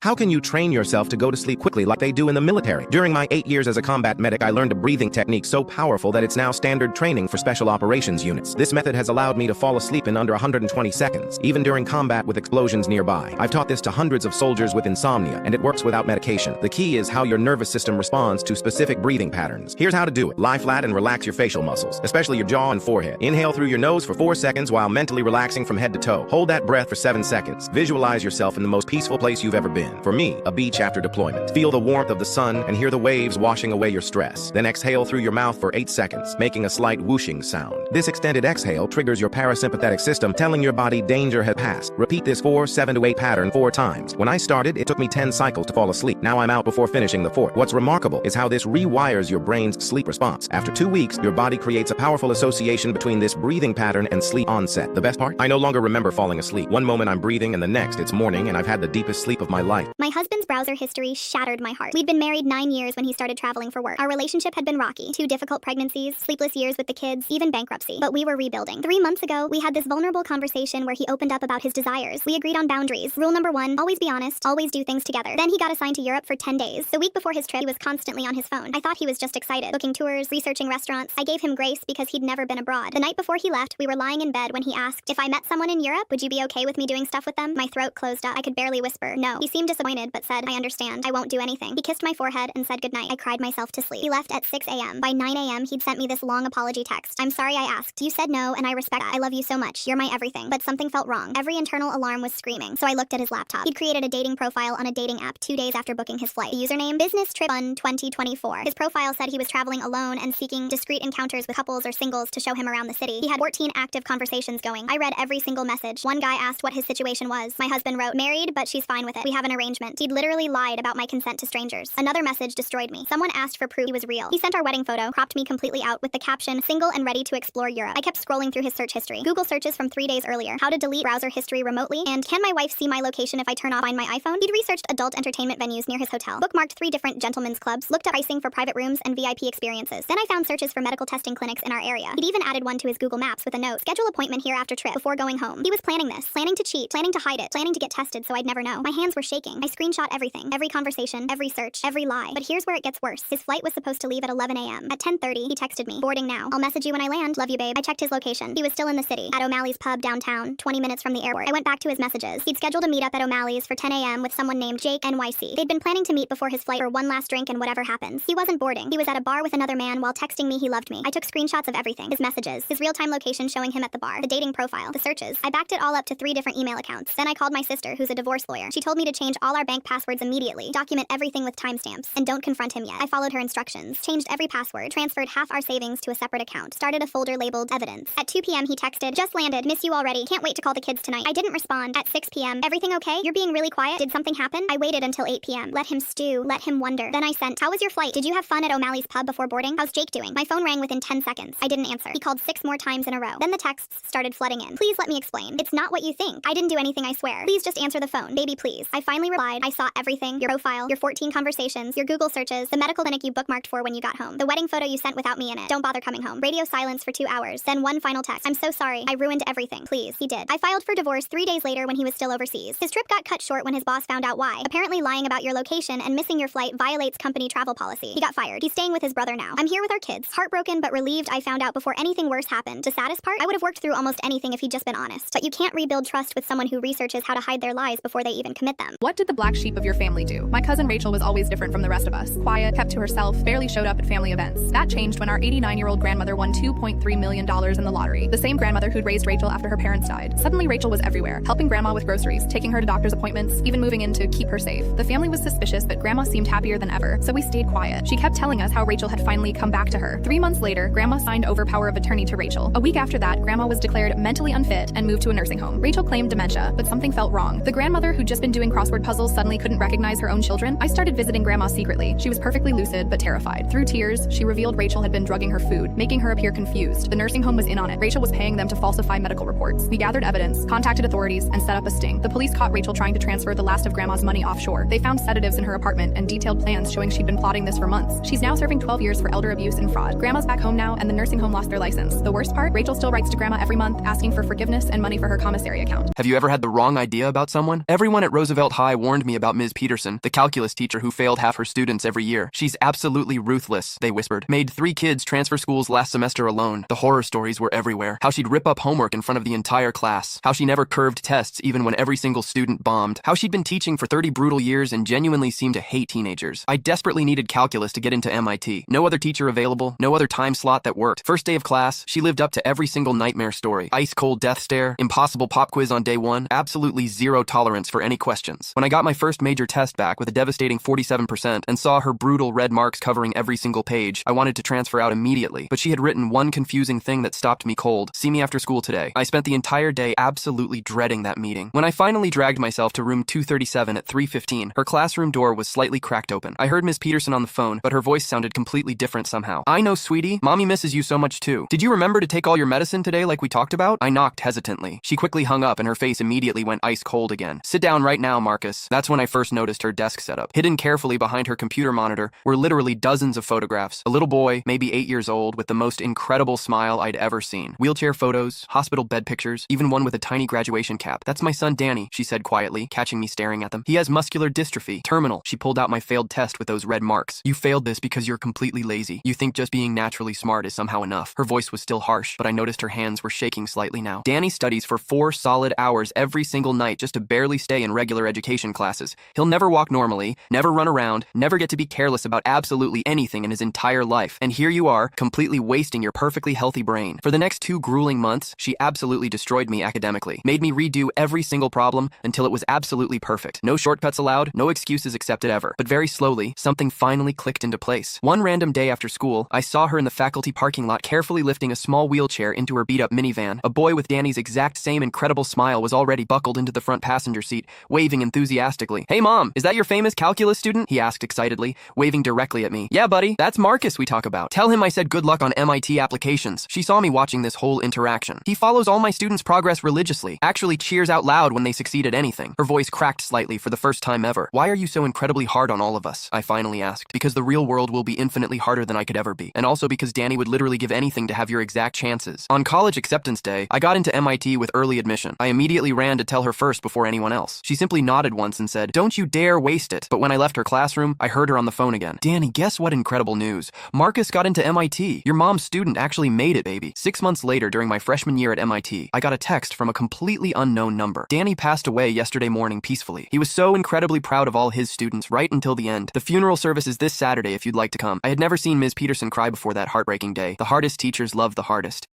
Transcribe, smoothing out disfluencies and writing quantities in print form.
How can you train yourself to go to sleep quickly like they do in the military? During my 8 years as a combat medic, I learned a breathing technique so powerful that it's now standard training for special operations units. This method has allowed me to fall asleep in under 120 seconds, even during combat with explosions nearby. I've taught this to hundreds of soldiers with insomnia, and it works without medication. The key is how your nervous system responds to specific breathing patterns. Here's how to do it. Lie flat and relax your facial muscles, especially your jaw and forehead. Inhale through your nose for 4 seconds while mentally relaxing from head to toe. Hold that breath for 7 seconds. Visualize yourself in the most peaceful place you've ever been. For me, a beach after deployment. Feel the warmth of the sun and hear the waves washing away your stress. Then exhale through your mouth for 8 seconds, making a slight whooshing sound. This extended exhale triggers your parasympathetic system, telling your body danger has passed. Repeat this 7 to 8 pattern 4 times. When I started, it took me 10 cycles to fall asleep. Now I'm out before finishing the 4th. What's remarkable is how this rewires your brain's sleep response. After 2 weeks, your body creates a powerful association between this breathing pattern and sleep onset. The best part? I no longer remember falling asleep. One moment I'm breathing and the next it's morning and I've had the deepest sleep of my life. My husband's browser history shattered my heart. We'd been married 9 years when he started traveling for work. Our relationship had been rocky. 2 difficult pregnancies, sleepless years with the kids, even bankruptcy. But we were rebuilding. 3 months ago, we had this vulnerable conversation where he opened up about his desires. We agreed on boundaries. Rule number 1, always be honest, always do things together. Then he got assigned to Europe for 10 days. The week before his trip, he was constantly on his phone. I thought he was just excited, booking tours, researching restaurants. I gave him grace because he'd never been abroad. The night before he left, we were lying in bed when he asked, if I met someone in Europe, would you be okay with me doing stuff with them? My throat closed up. I could barely whisper no. He seemed disappointed, but said, I understand. I won't do anything. He kissed my forehead and said goodnight. I cried myself to sleep. He left at 6 a.m. By 9 a.m., he'd sent me this long apology text. I'm sorry I asked. You said no, and I respect that. I love you so much. You're my everything. But something felt wrong. Every internal alarm was screaming. So I looked at his laptop. He'd created a dating profile on a dating app 2 days after booking his flight. The username, Business Trip Fun 2024. His profile said he was traveling alone and seeking discreet encounters with couples or singles to show him around the city. He had 14 active conversations going. I read every single message. One guy asked what his situation was. My husband wrote, married, but she's fine with it. We have an arrangement. He'd literally lied about my consent to strangers. Another message destroyed me. Someone asked for proof he was real. He sent our wedding photo, cropped me completely out with the caption, single and ready to explore Europe. I kept scrolling through his search history. Google searches from 3 days earlier. How to delete browser history remotely, and can my wife see my location if I turn off Find My iPhone? He'd researched adult entertainment venues near his hotel, bookmarked 3 different gentlemen's clubs, looked up pricing for private rooms and VIP experiences. Then I found searches for medical testing clinics in our area. He'd even added one to his Google Maps with a note, schedule appointment here after trip, before going home. He was planning this, planning to cheat, planning to hide it, planning to get tested so I'd never know. My hands were shaking. I screenshot everything, every conversation, every search, every lie. But here's where it gets worse. His flight was supposed to leave at 11 a.m. At 10:30, he texted me, boarding now. I'll message you when I land. Love you, babe. I checked his location. He was still in the city, at O'Malley's pub downtown, 20 minutes from the airport. I went back to his messages. He'd scheduled a meetup at O'Malley's for 10 a.m. with someone named Jake NYC. They'd been planning to meet before his flight for one last drink and whatever happens. He wasn't boarding. He was at a bar with another man while texting me he loved me. I took screenshots of everything. His messages, his real-time location showing him at the bar, the dating profile, the searches. I backed it all up to 3 different email accounts. Then I called my sister, who's a divorce lawyer. She told me to change all our bank passwords immediately, document everything with timestamps, and don't confront him yet. I followed her instructions, changed every password, transferred half our savings to a separate account, started a folder labeled evidence. At 2 p.m. he texted, just landed, miss you already, can't wait to call the kids tonight. I didn't respond. At 6 p.m, everything okay? You're being really quiet. Did something happen? I waited until 8 p.m. Let him stew, let him wonder. Then I sent, how was your flight? Did you have fun at O'Malley's pub before boarding? How's Jake doing? My phone rang within 10 seconds. I didn't answer. He called 6 more times in a row. Then the texts started flooding in. Please let me explain. It's not what you think. I didn't do anything, I swear. Please just answer the phone. Baby, please. I finally replied. I saw everything. Your profile, your 14 conversations, your Google searches, the medical clinic you bookmarked for when you got home, the wedding photo you sent without me in it. Don't bother coming home. Radio silence for 2 hours. Then one final text. I'm so sorry. I ruined everything. Please. He did. I filed for divorce 3 days later when he was still overseas. His trip got cut short when his boss found out why. Apparently lying about your location and missing your flight violates company travel policy. He got fired. He's staying with his brother now. I'm here with our kids. Heartbroken but relieved I found out before anything worse happened. The saddest part? I would have worked through almost anything if he'd just been honest. But you can't rebuild trust with someone who researches how to hide their lies before they even commit them. What did the black sheep of your family do? My cousin Rachel was always different from the rest of us. Quiet, kept to herself, barely showed up at family events. That changed when our 89-year-old grandmother won $2.3 million in the lottery. The same grandmother who'd raised Rachel after her parents died. Suddenly Rachel was everywhere, helping grandma with groceries, taking her to doctor's appointments, even moving in to keep her safe. The family was suspicious, but grandma seemed happier than ever, so we stayed quiet. She kept telling us how Rachel had finally come back to her. 3 months later, grandma signed over power of attorney to Rachel. A week after that, grandma was declared mentally unfit and moved to a nursing home. Rachel claimed dementia, but something felt wrong. The grandmother who'd just been doing crossword puzzles suddenly couldn't recognize her own children. I started visiting grandma secretly. She was perfectly lucid, but terrified. Through tears, she revealed Rachel had been drugging her food, making her appear confused. The nursing home was in on it. Rachel was paying them to falsify medical reports. We gathered evidence, contacted authorities, and set up a sting. The police caught Rachel trying to transfer the last of grandma's money offshore. They found sedatives in her apartment and detailed plans showing she'd been plotting this for months. She's now serving 12 years for elder abuse and fraud. Grandma's back home now, and the nursing home lost their license. The worst part? Rachel still writes to grandma every month asking for forgiveness and money for her commissary account. Have you ever had the wrong idea about someone? Everyone at Roosevelt High FBI warned me about Ms. Peterson, the calculus teacher who failed half her students every year. She's absolutely ruthless, they whispered. Made 3 kids transfer schools last semester alone. The horror stories were everywhere. How she'd rip up homework in front of the entire class. How she never curved tests even when every single student bombed. How she'd been teaching for 30 brutal years and genuinely seemed to hate teenagers. I desperately needed calculus to get into MIT. No other teacher available, no other time slot that worked. First day of class, she lived up to every single nightmare story. Ice cold death stare, impossible pop quiz on day 1, absolutely zero tolerance for any questions. When I got my first major test back with a devastating 47% and saw her brutal red marks covering every single page, I wanted to transfer out immediately, but she had written one confusing thing that stopped me cold. See me after school today. I spent the entire day absolutely dreading that meeting. When I finally dragged myself to room 237 at 3:15, her classroom door was slightly cracked open. I heard Ms. Peterson on the phone, but her voice sounded completely different somehow. I know, sweetie. Mommy misses you so much too. Did you remember to take all your medicine today like we talked about? I knocked hesitantly. She quickly hung up and her face immediately went ice cold again. Sit down right now, Marcus. That's when I first noticed her desk setup. Hidden carefully behind her computer monitor were literally dozens of photographs. A little boy, maybe 8 years old, with the most incredible smile I'd ever seen. Wheelchair photos, hospital bed pictures, even one with a tiny graduation cap. That's my son Danny, she said quietly, catching me staring at them. He has muscular dystrophy, terminal. She pulled out my failed test with those red marks. You failed this because you're completely lazy. You think just being naturally smart is somehow enough. Her voice was still harsh, but I noticed her hands were shaking slightly now. Danny studies for 4 solid hours every single night just to barely stay in regular education classes. He'll never walk normally, never run around, never get to be careless about absolutely anything in his entire life. And here you are, completely wasting your perfectly healthy brain. For the next 2 grueling months, she absolutely destroyed me academically. Made me redo every single problem until it was absolutely perfect. No shortcuts allowed, no excuses accepted ever. But very slowly, something finally clicked into place. One random day after school, I saw her in the faculty parking lot carefully lifting a small wheelchair into her beat-up minivan. A boy with Danny's exact same incredible smile was already buckled into the front passenger seat, waving enthusiastically. Hey mom, is that your famous calculus student? He asked excitedly, waving directly at me. Yeah buddy, that's Marcus we talk about. Tell him I said good luck on MIT applications. She saw me watching this whole interaction. He follows all my students' progress religiously, actually cheers out loud when they succeed at anything. Her voice cracked slightly for the first time ever. Why are you so incredibly hard on all of us? I finally asked. Because the real world will be infinitely harder than I could ever be. And also because Danny would literally give anything to have your exact chances. On college acceptance day, I got into MIT with early admission. I immediately ran to tell her first before anyone else. She simply nodded once and said, "Don't you dare waste it." But when I left her classroom, I heard her on the phone again. Danny, guess what incredible news? Marcus got into MIT. Your mom's student actually made it, baby. 6 months later, during my freshman year at MIT, I got a text from a completely unknown number. Danny passed away yesterday morning peacefully. He was so incredibly proud of all his students right until the end. The funeral service is this Saturday if you'd like to come. I had never seen Ms. Peterson cry before that heartbreaking day. The hardest teachers love the hardest.